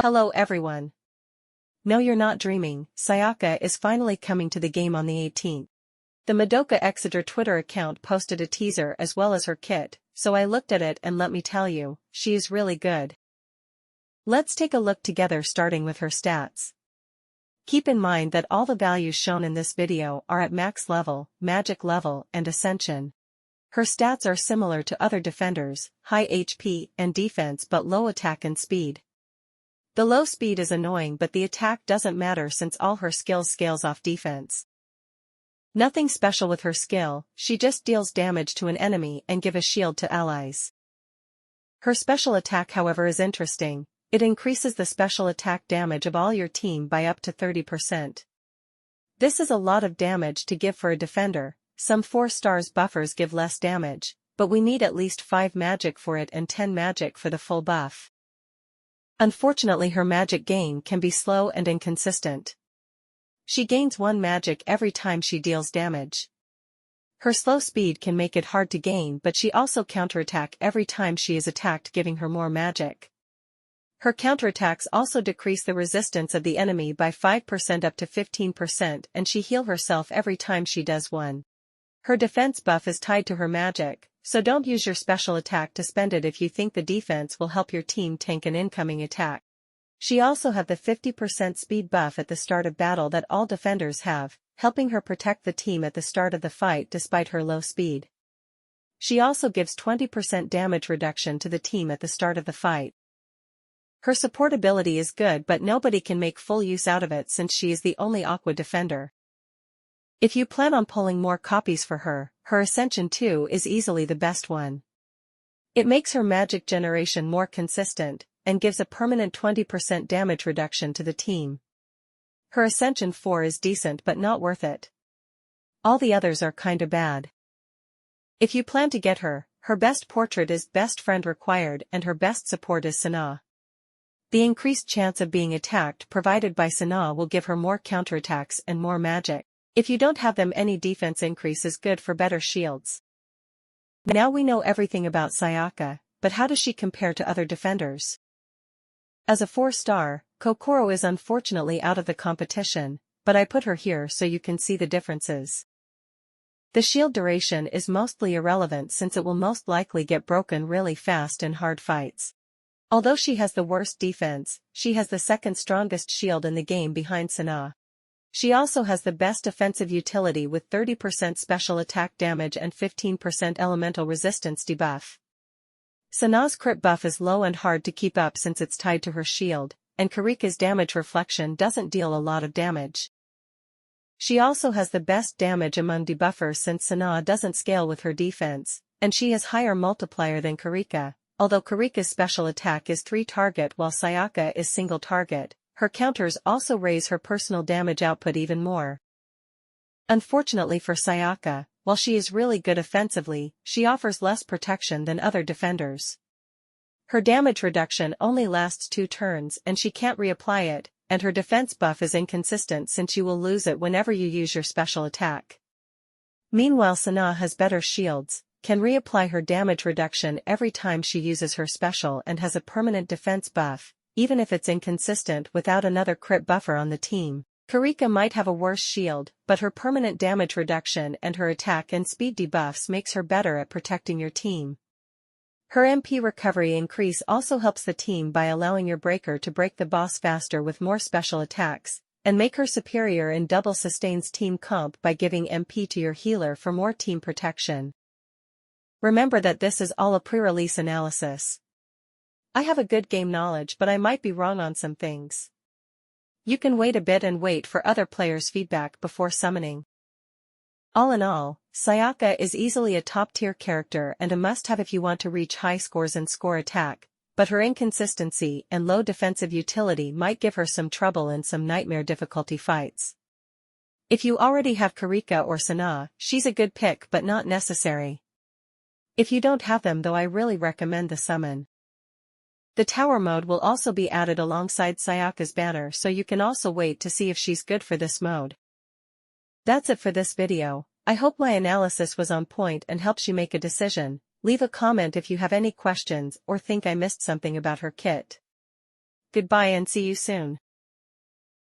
Hello everyone. No, you're not dreaming, Sayaka is finally coming to the game on the 18th. The Magia Exedra Twitter account posted a teaser as well as her kit, so I looked at it and let me tell you, she is really good. Let's take a look together starting with her stats. Keep in mind that all the values shown in this video are at max level, magic level and ascension. Her stats are similar to other defenders, high HP and defense but low attack and speed. The low speed is annoying but the attack doesn't matter since all her skills scales off defense. Nothing special with her skill, she just deals damage to an enemy and give a shield to allies. Her special attack however is interesting, it increases the special attack damage of all your team by up to 30%. This is a lot of damage to give for a defender, some 4 stars buffers give less damage, but we need at least 5 magic for it and 10 magic for the full buff. Unfortunately her magic gain can be slow and inconsistent. She gains 1 magic every time she deals damage. Her slow speed can make it hard to gain but she also counterattack every time she is attacked giving her more magic. Her counterattacks also decrease the resistance of the enemy by 5% up to 15% and she heal herself every time she does one. Her defense buff is tied to her magic, so don't use your special attack to spend it if you think the defense will help your team tank an incoming attack. She also have the 50% speed buff at the start of battle that all defenders have, helping her protect the team at the start of the fight despite her low speed. She also gives 20% damage reduction to the team at the start of the fight. Her support ability is good but nobody can make full use out of it since she is the only Aqua defender. If you plan on pulling more copies for her, her Ascension 2 is easily the best one. It makes her magic generation more consistent, and gives a permanent 20% damage reduction to the team. Her Ascension 4 is decent but not worth it. All the others are kinda bad. If you plan to get her, her best portrait is best friend required and her best support is Sana. The increased chance of being attacked provided by Sana will give her more counterattacks and more magic. If you don't have them, any defense increase is good for better shields. Now we know everything about Sayaka, but how does she compare to other defenders? As a 4-star, Kokoro is unfortunately out of the competition, but I put her here so you can see the differences. The shield duration is mostly irrelevant since it will most likely get broken really fast in hard fights. Although she has the worst defense, she has the second strongest shield in the game behind Sana. She also has the best offensive utility with 30% special attack damage and 15% elemental resistance debuff. Sana's crit buff is low and hard to keep up since it's tied to her shield, and Karika's damage reflection doesn't deal a lot of damage. She also has the best damage among debuffers since Sana doesn't scale with her defense, and she has higher multiplier than Karika, although Karika's special attack is 3 target while Sayaka is single target. Her counters also raise her personal damage output even more. Unfortunately for Sayaka, while she is really good offensively, she offers less protection than other defenders. Her damage reduction only lasts 2 turns and she can't reapply it, and her defense buff is inconsistent since you will lose it whenever you use your special attack. Meanwhile Sana has better shields, can reapply her damage reduction every time she uses her special and has a permanent defense buff, even if it's inconsistent without another crit buffer on the team. Karika might have a worse shield, but her permanent damage reduction and her attack and speed debuffs makes her better at protecting your team. Her MP recovery increase also helps the team by allowing your breaker to break the boss faster with more special attacks, and make her superior in double sustains team comp by giving MP to your healer for more team protection. Remember that this is all a pre-release analysis. I have a good game knowledge but I might be wrong on some things. You can wait a bit and wait for other players' feedback before summoning. All in all, Sayaka is easily a top-tier character and a must-have if you want to reach high scores and score attack, but her inconsistency and low defensive utility might give her some trouble in some nightmare difficulty fights. If you already have Karika or Sana, she's a good pick but not necessary. If you don't have them though, I really recommend the summon. The tower mode will also be added alongside Sayaka's banner so you can also wait to see if she's good for this mode. That's it for this video. I hope my analysis was on point and helps you make a decision. Leave a comment if you have any questions or think I missed something about her kit. Goodbye and see you soon.